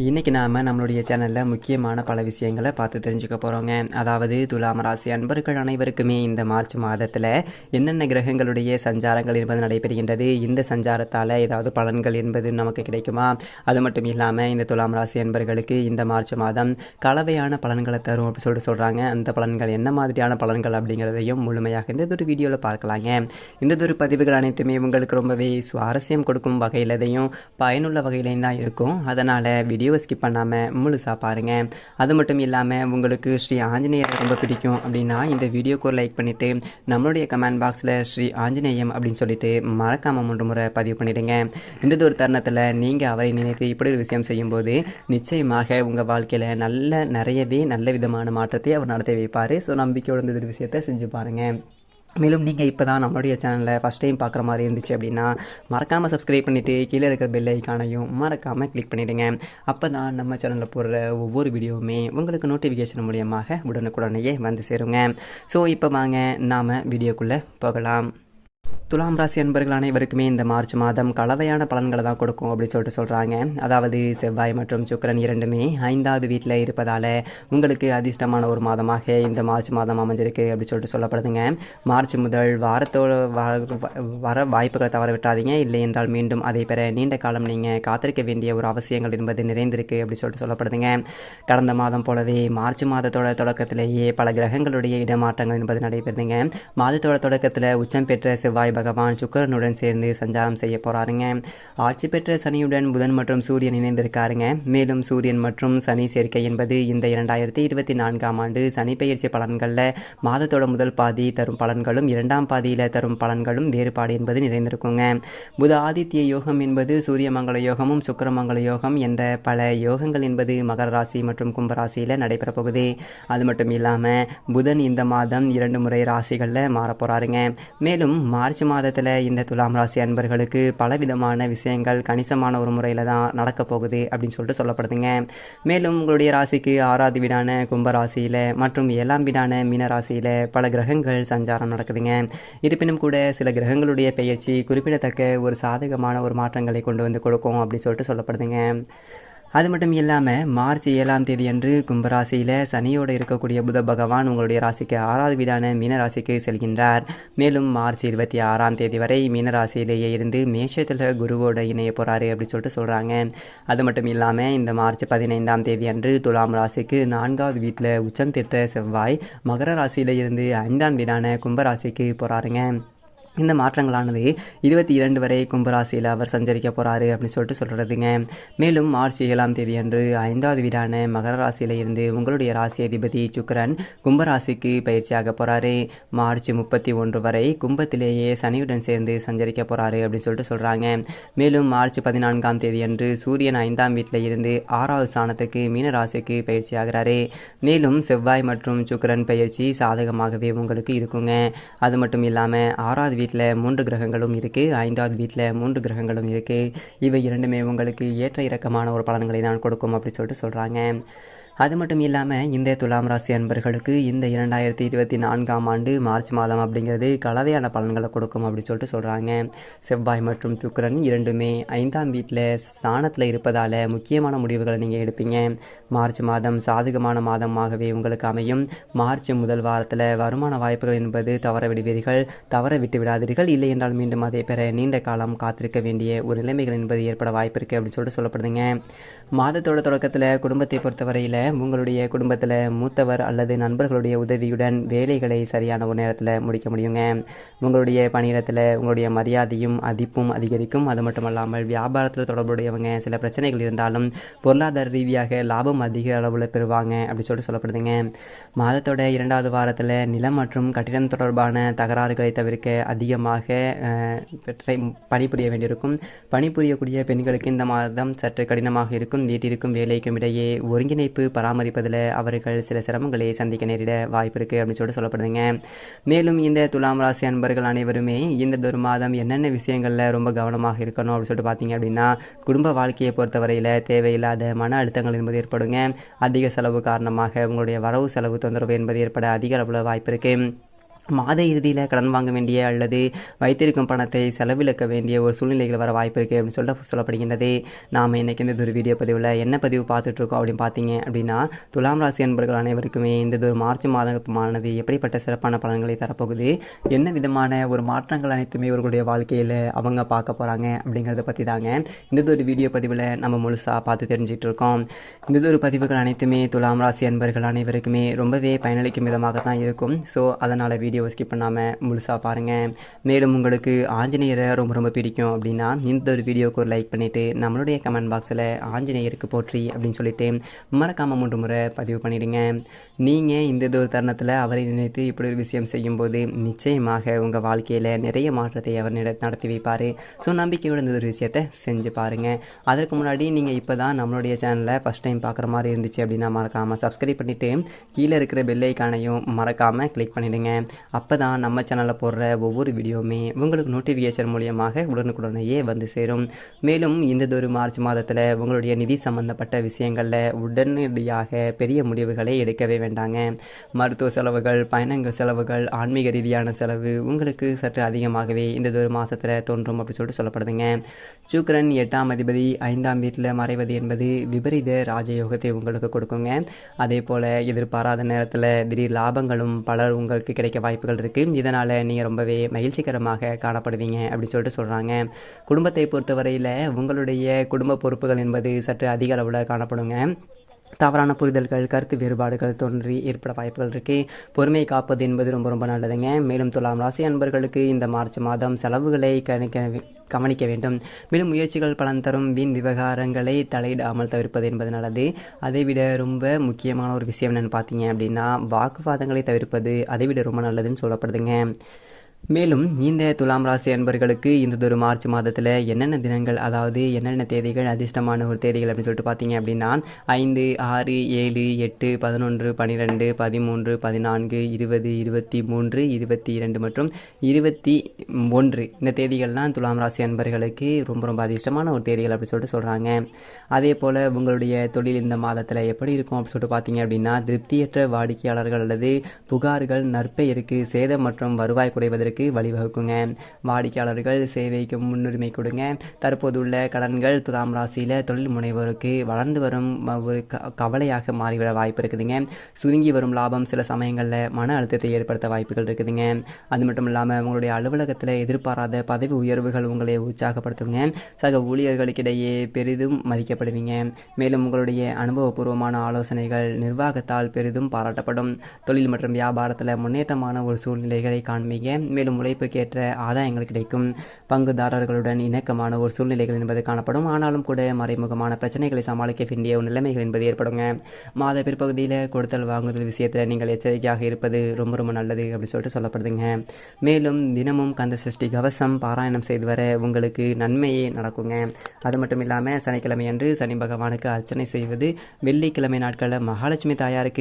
இன்றைக்கி நாம் நம்மளுடைய சேனலில் முக்கியமான பல விஷயங்களை பார்த்து தெரிஞ்சுக்க போகிறோங்க. அதாவது துலாம் ராசி அன்பர்கள் அனைவருக்குமே இந்த மார்ச் மாதத்தில் என்னென்ன கிரகங்களுடைய சஞ்சாரங்கள் என்பது நடைபெறுகின்றது, இந்த சஞ்சாரத்தால் ஏதாவது பலன்கள் என்பது நமக்கு கிடைக்குமா, அது மட்டும் இல்லாமல் இந்த துலாம் ராசி அன்பர்களுக்கு இந்த மார்ச் மாதம் கலவையான பலன்களை தரும் அப்படின்னு சொல்கிறாங்க. அந்த பலன்கள் என்ன மாதிரியான பலன்கள் அப்படிங்கிறதையும் முழுமையாக இந்த ஒரு வீடியோவில் பார்க்கலாங்க. இந்த ஒரு பதிவுகள் அனைத்துமே உங்களுக்கு ரொம்பவே சுவாரஸ்யம் கொடுக்கும் வகையிலதையும் பயனுள்ள வகையிலையும் தான் இருக்கும். அதனால் வீடியோவை ஸ்கிப் பண்ணாமல் முழுசாக பாருங்கள். அது மட்டும் இல்லாமல் உங்களுக்கு ஸ்ரீ ஆஞ்சநேயர் ரொம்ப பிடிக்கும் அப்படின்னா இந்த வீடியோக்கு ஒரு லைக் பண்ணிவிட்டு நம்மளுடைய கமெண்ட் பாக்ஸில் ஸ்ரீ ஆஞ்சநேயம் அப்படின்னு சொல்லிட்டு மறக்காமல் 3 முறை பதிவு பண்ணிவிடுங்க. இந்த ஒரு தருணத்தில் நீங்கள் அவரை நினைத்து இப்படி ஒரு விஷயம் செய்யும்போது நிச்சயமாக உங்கள் வாழ்க்கையில் நிறையவே நல்ல விதமான மாற்றத்தை அவர் நடத்தி வைப்பார். ஸோ நம்பிக்கையோட இந்த ஒரு விஷயத்தை செஞ்சு பாருங்கள். மேலும் நீங்கள் இப்போ தான் நம்மளுடைய சேனலில் ஃபஸ்ட் டைம் பார்க்குற மாதிரி இருந்துச்சு அப்படின்னா மறக்காமல் சப்ஸ்கிரைப் பண்ணிவிட்டு கீழே இருக்கிற பெல் ஐக்கானையும் மறக்காமல் கிளிக் பண்ணிவிடுங்க. அப்போ தான் நம்ம சேனலில் போடுற ஒவ்வொரு வீடியோவுமே உங்களுக்கு நோட்டிஃபிகேஷன் மூலியமாக உடனுக்குடனேயே வந்து சேருங்க. ஸோ இப்போ வாங்க நாம் வீடியோக்குள்ளே போகலாம். துலாம் ராசி அன்பர்கள் அனைவருக்குமே இந்த மார்ச் மாதம் கலவையான பலன்களை தான் கொடுக்கும் அப்படின்னு சொல்கிறாங்க. அதாவது செவ்வாய் மற்றும் சுக்கிரன் இரண்டுமே 5வது வீட்டில் இருப்பதால் உங்களுக்கு அதிர்ஷ்டமான ஒரு மாதமாக இந்த மார்ச் மாதம் அமைஞ்சிருக்கு அப்படின்னு சொல்லப்படுதுங்க. மார்ச் முதல் வாரத்தோடு வர வாய்ப்புகளை தவற விட்டாதீங்க. இல்லை என்றால் மீண்டும் அதை பெற நீண்ட காலம் நீங்கள் காத்திருக்க வேண்டிய ஒரு அவசியங்கள் என்பது நிறைந்திருக்கு அப்படின்னு சொல்லப்படுதுங்க. கடந்த மாதம் போலவே மார்ச் மாதத்தோட தொடக்கத்திலேயே பல கிரகங்களுடைய இடமாற்றங்கள் என்பது நடைபெறுதுங்க. மாதத்தோட தொடக்கத்தில் உச்சம் பெற்ற செவ்வாய் பகவான் சுக்கிரனுடன் சேர்ந்து சஞ்சாரம் செய்ய போறாருங்க. ஆட்சி பெற்ற சனியுடன் புதன் மற்றும் சூரியன் இணைந்திருக்காருங்க. மேலும் சூரியன் மற்றும் சனி சேர்க்கை என்பது இந்த 2024ஆம் ஆண்டு சனி பெயர்ச்சி பலன்களில் மாதத்தோட முதல் பாதி தரும் பலன்களும் 2ஆம் பாதியில் தரும் பலன்களும் வேறுபாடு என்பது நிறைந்திருக்குங்க. புத ஆதித்ய யோகம் என்பது சூரிய மங்கள யோகமும் சுக்கிரமங்கல யோகம் என்ற பல யோகங்கள் என்பது மகர ராசி மற்றும் கும்பராசியில் நடைபெற போகுது. அது மட்டும் இல்லாமல் புதன் இந்த மாதம் 2 முறை ராசிகளில் மாறப்போறாருங்க. மேலும் மார்ச் மாதத்தில் இந்த துலாம் ராசி அன்பர்களுக்கு பலவிதமான விஷயங்கள் கணிசமான ஒரு முறையில் தான் நடக்க போகுது அப்படின்னு சொல்லிட்டு சொல்லப்படுதுங்க. மேலும் உங்களுடைய ராசிக்கு 6வது வீடான கும்பராசியில் மற்றும் 7ஆம் வீடான மீன ராசியில் பல கிரகங்கள் சஞ்சாரம் நடக்குதுங்க. இருப்பினும் கூட சில கிரகங்களுடைய பெயர்ச்சி குறிப்பிடத்தக்க ஒரு சாதகமான ஒரு மாற்றங்களை கொண்டு வந்து கொடுக்கும் அப்படின்னு சொல்லிட்டு சொல்லப்படுதுங்க. அது மட்டும் இல்லாமல் மார்ச் 7ஆம் தேதி அன்று கும்பராசியில் சனியோடு இருக்கக்கூடிய புத பகவான் உங்களுடைய ராசிக்கு 6வது வீடான மீன ராசிக்கு செல்கின்றார். மேலும் மார்ச் 26ஆம் தேதி வரை மீன ராசியிலேயே இருந்து மேஷத்தில் குருவோட இணைய போகிறாரு அப்படின்னு சொல்கிறாங்க. அது மட்டும் இல்லாமல் இந்த மார்ச் 15ஆம் தேதி அன்று துலாம் ராசிக்கு 4வது வீட்டில் உச்சம் பெற்ற செவ்வாய் மகர ராசியில் இருந்து 5ஆம் வீடான கும்பராசிக்கு போகிறாருங்க. இந்த மாற்றங்களானது 22 வரை கும்பராசியில் அவர் சஞ்சரிக்க போகிறாரு அப்படின்னு சொல்கிறதுங்க. மேலும் மார்ச் 7ஆம் தேதி அன்று 5வது வீடான மகர ராசியில் இருந்து உங்களுடைய ராசி அதிபதி சுக்கிரன் கும்பராசிக்கு பயிற்சியாக போகிறாரு. மார்ச் 31 வரை கும்பத்திலேயே சனியுடன் சேர்ந்து சஞ்சரிக்க போகிறாரு அப்படின்னு சொல்கிறாங்க. மேலும் மார்ச் 14ஆம் தேதி அன்று சூரியன் 5ஆம் வீட்டில் இருந்து 6வது ஸ்தானத்துக்கு மீன ராசிக்கு பயிற்சி ஆகிறாரு. மேலும் செவ்வாய் மற்றும் சுக்கிரன் பயிற்சி சாதகமாகவே உங்களுக்கு இருக்குங்க. அது மட்டும் இல்லாமல் 6வது வீட்டில் 3 கிரகங்களும் இருக்குது, 5வது வீட்டில் 3 கிரகங்களும் இருக்குது. இவை இரண்டுமே உங்களுக்கு ஏற்ற இறக்கமான ஒரு பலன்களை தான் கொடுக்கும் அப்படின்னு சொல்கிறாங்க. அது மட்டும் இல்லாமல் இந்த துலாம் ராசி அன்பர்களுக்கு இந்த 2024ஆம் ஆண்டு மார்ச் மாதம் அப்படிங்கிறது கலவையான பலன்களை கொடுக்கும் அப்படின்னு சொல்கிறாங்க. செவ்வாய் மற்றும் சுக்கிரன் இரண்டுமே 5ஆம் வீட்டில் ஸ்தானத்தில் இருப்பதால் முக்கியமான முடிவுகளை நீங்கள் எடுப்பீங்க. மார்ச் மாதம் சாதகமான மாதமாகவே உங்களுக்கு அமையும். மார்ச் முதல் வாரத்தில் வருமான வாய்ப்புகள் என்பது தவற விட்டு விடாதீர்கள். இல்லை என்றால் மீண்டும் அதை பெற நீண்ட காலம் காத்திருக்க வேண்டிய ஒரு நிலைமைகள் என்பது ஏற்பட வாய்ப்பு இருக்குது அப்படின்னு சொல்லப்படுதுங்க. மாதத்தோட தொடக்கத்தில் குடும்பத்தை பொறுத்தவரையில் உங்களுடைய குடும்பத்தில் மூத்தவர் அல்லது நண்பர்களுடைய உதவியுடன் வேலைகளை சரியான ஒரு நேரத்தில் முடிக்க முடியுங்க. உங்களுடைய பணியிடத்தில் உங்களுடைய மரியாதையும் அதிப்பும் அதிகரிக்கும். அது மட்டும் இல்லாமல் வியாபாரத்தில் தொடர்புடையவங்க சில பிரச்சனைகள் இருந்தாலும் பொருளாதார ரீதியாக லாபம் அதிக அளவில் பெறுவாங்க அப்படின்னு சொல்லப்படுதுங்க. மாதத்தோட 2வது வாரத்தில் நிலம் மற்றும் கட்டிடம் தொடர்பான தகராறுகளை தவிர்க்க அதிகமாக பணிபுரிய வேண்டியிருக்கும். பணிபுரியக்கூடிய பெண்களுக்கு இந்த மாதம் சற்று கடினமாக இருக்கும். வீட்டிற்கும் வேலைக்கும் இடையே ஒருங்கிணைப்பு பராமரிப்பதில் அவர்கள் சில சிரமங்களை சந்திக்க நேரிட வாய்ப்பு இருக்குது அப்படின்னு சொல்லப்படுதுங்க. மேலும் இந்த துலாம் ராசி அன்பர்கள் அனைவருமே இந்த ஒரு மாதம் என்னென்ன விஷயங்களில் ரொம்ப கவனமாக இருக்கணும் அப்படின்னு பார்த்தீங்க அப்படின்னா குடும்ப வாழ்க்கையை பொறுத்தவரையில் தேவையில்லாத மன அழுத்தங்கள் என்பது ஏற்படுங்க. அதிக செலவு காரணமாக உங்களுடைய வரவு செலவு தொந்தரவு என்பது ஏற்பட அதிக அளவில் வாய்ப்பு இருக்குது. மாத இறுதியில் கடன் வாங்க வேண்டிய அல்லது வைத்திருக்கும் பணத்தை செலவிழக்க வேண்டிய ஒரு சூழ்நிலைகள் வர வாய்ப்பு இருக்குது அப்படின்னு சொல்லப்படுகின்றது. நாம் இன்றைக்கி இந்த ஒரு வீடியோ பதிவில் என்ன பதிவு பார்த்துட்ருக்கோம் அப்படின்னு பார்த்தீங்க அப்படின்னா, துலாம் ராசி அன்பர்கள் அனைவருக்குமே இந்த ஒரு மார்ச் மாதமானது எப்படிப்பட்ட சிறப்பான பலன்களை தரப்போகுது, என்ன விதமான ஒரு மாற்றங்கள் அனைத்துமே இவர்களுடைய வாழ்க்கையில் அவங்க பார்க்க போகிறாங்க அப்படிங்கிறத பற்றி தாங்க இந்த ஒரு வீடியோ பதிவில் நம்ம முழுசாக பார்த்து தெரிஞ்சுக்கிட்டு இருக்கோம். இந்த ஒரு பதிவுகள் அனைத்துமே துலாம் ராசி அன்பர்கள் அனைவருக்குமே ரொம்பவே பயனளிக்கும் விதமாக தான் இருக்கும். ஸோ அதனால் வீடியோ ஸ்கிப் பண்ணாமல் முழுசாக பாருங்கள். மேலும் உங்களுக்கு ஆஞ்சநேயரை ரொம்ப பிடிக்கும் அப்படின்னா இந்த ஒரு வீடியோவுக்கு ஒரு லைக் பண்ணிவிட்டு நம்மளுடைய கமெண்ட் பாக்ஸில் ஆஞ்சநேயருக்கு போற்றி அப்படின்னு சொல்லிட்டு மறக்காமல் 3 முறை பதிவு பண்ணிவிடுங்க. நீங்கள் இந்த ஒரு தருணத்தில் அவரை நினைத்து இப்படி ஒரு விஷயம் செய்யும்போது நிச்சயமாக உங்கள் வாழ்க்கையில் நிறைய மாற்றத்தை அவர் நடத்தி வைப்பார். ஸோ நம்பிக்கையோடு இந்த ஒரு விஷயத்தை செஞ்சு பாருங்கள். அதற்கு முன்னாடி நீங்கள் இப்போ தான் நம்மளுடைய சேனலை ஃபஸ்ட் டைம் பார்க்குற மாதிரி இருந்துச்சு அப்படின்னா மறக்காமல் சப்ஸ்கிரைப் பண்ணிவிட்டு கீழே இருக்கிற பெல் ஐக்கானையும் மறக்காமல் கிளிக் பண்ணிவிடுங்க. அப்போ தான் நம்ம சேனலில் போடுற ஒவ்வொரு வீடியோவுமே உங்களுக்கு நோட்டிஃபிகேஷன் மூலியமாக உடனுக்குடனேயே வந்து சேரும். மேலும் இந்த ஒரு மார்ச் மாதத்தில் உங்களுடைய நிதி சம்பந்தப்பட்ட விஷயங்களில் உடனடியாக பெரிய முடிவுகளை எடுக்கவே வேண்டாங்க. மருத்துவ செலவுகள், பயணங்கள் செலவுகள், ஆன்மீக ரீதியான செலவு உங்களுக்கு சற்று அதிகமாகவே இந்த ஒரு மாதத்தில் தோன்றும் அப்படி சொல்லிட்டு சொல்லப்படுதுங்க. சுக்கிரன் 8ஆம் அதிபதி 5ஆம் வீட்டில் மறைவது என்பது விபரீத ராஜயோகத்தை உங்களுக்கு கொடுக்குங்க. அதே போல் எதிர்பாராத நேரத்தில் திடீர் லாபங்களும் பலர் உங்களுக்கு கிடைக்க வாய்ப்புகள் இருக்குது. இதனால் நீங்கள் ரொம்பவே மகிழ்ச்சிகரமாக காணப்படுவீங்க அப்படின்னு சொல்லிட்டு சொல்கிறாங்க. குடும்பத்தை பொறுத்தவரையில் உங்களுடைய குடும்ப பொறுப்புகள் என்பது சற்று அதிக அளவில் காணப்படுங்க. தவறான புரிதல்கள், கருத்து வேறுபாடுகள் தோன்றி ஏற்பட வாய்ப்புகள் இருக்குது. பொறுமையை காப்பது என்பது ரொம்ப நல்லதுங்க. மேலும் துலாம் ராசி அன்பர்களுக்கு இந்த மார்ச் மாதம் செலவுகளை கவனிக்க வேண்டும். மேலும் முயற்சிகள் பலன் தரும். வீண் விவகாரங்களை தலையிடாமல் தவிர்ப்பது என்பது நல்லது. அதைவிட ரொம்ப முக்கியமான ஒரு விஷயம் என்னென்னு பார்த்தீங்க அப்படின்னா, வாக்குவாதங்களை தவிர்ப்பது அதைவிட ரொம்ப நல்லதுன்னு சொல்லப்படுதுங்க. மேலும் இந்த துலாம் ராசி அன்பர்களுக்கு இந்த ஒரு மார்ச் மாதத்தில் என்னென்ன தினங்கள், அதாவது என்னென்ன தேதிகள் அதிர்ஷ்டமான ஒரு தேதிகள் அப்படின்னு சொல்லிட்டு பார்த்தீங்க அப்படின்னா 5, 6, 7, 8, 11, 12, 13, 14, 20, 23, 22 மற்றும் 21 இந்த தேதிகள்லாம் துலாம் ராசி அன்பர்களுக்கு ரொம்ப அதிர்ஷ்டமான ஒரு தேதிகள் அப்படின்னு சொல்லிட்டு சொல்கிறாங்க. அதே போல் உங்களுடைய தொழில் இந்த மாதத்தில் எப்படி இருக்கும் அப்படின்னு சொல்லிட்டு பார்த்தீங்க அப்படின்னா, திருப்தியற்ற வாடிக்கையாளர்கள் அல்லது புகார்கள் நற்பெயருக்கு சேதம் மற்றும் வருவாய் குறைவதற்கு வழிவகுக்குங்க. வாடிக்கையாளர்கள் சேவைக்கு முன்னுரிமை கொடுங்க. தற்போதுள்ள கடன்கள் துலாம் ராசியில் தொழில் முனைவோருக்கு வளர்ந்து வரும் ஒரு கவலையாக மாறிவிட வாய்ப்பு இருக்குதுங்க. சுருங்கி வரும் லாபம் சில சமயங்களில் மன அழுத்தத்தை ஏற்படுத்த வாய்ப்புகள் இருக்குதுங்க. அது மட்டும் இல்லாமல் உங்களுடைய அலுவலகத்தில் எதிர்பாராத பதவி உயர்வுகள் உங்களை உற்சாகப்படுத்துங்க. சக ஊழியர்களுக்கிடையே பெரிதும் மதிக்கப்படுவீங்க. மேலும் உங்களுடைய அனுபவபூர்வமான ஆலோசனைகள் நிர்வாகத்தால் பெரிதும் பாராட்டப்படும். தொழில் மற்றும் வியாபாரத்தில் முன்னேற்றமான ஒரு சூழ்நிலைகளை காண்பீங்க. மேலும் உழைப்புக்கேற்ற ஆதாயங்கள் கிடைக்கும். பங்குதாரர்களுடன் இணக்கமான ஒரு சூழ்நிலைகள் என்பது காணப்படும். ஆனாலும் கூட மறைமுகமான பிரச்சனைகளை சமாளிக்க வேண்டிய ஒரு நிலைமைகள் என்பது ஏற்படுங்க. மாத பிற்பகுதியில் கொடுத்தல் வாங்குதல் விஷயத்தில் நீங்கள் எச்சரிக்கையாக இருப்பது ரொம்ப நல்லது அப்படின்னு சொல்லிட்டு சொல்லப்படுதுங்க. மேலும் தினமும் கந்த சஷ்டி கவசம் பாராயணம் செய்து வர உங்களுக்கு நன்மையே நடக்குங்க. அது மட்டும் இல்லாமல் சனிக்கிழமை அன்று சனி பகவானுக்கு அர்ச்சனை செய்வது, வெள்ளிக்கிழமை நாட்களில் மகாலட்சுமி தாயாருக்கு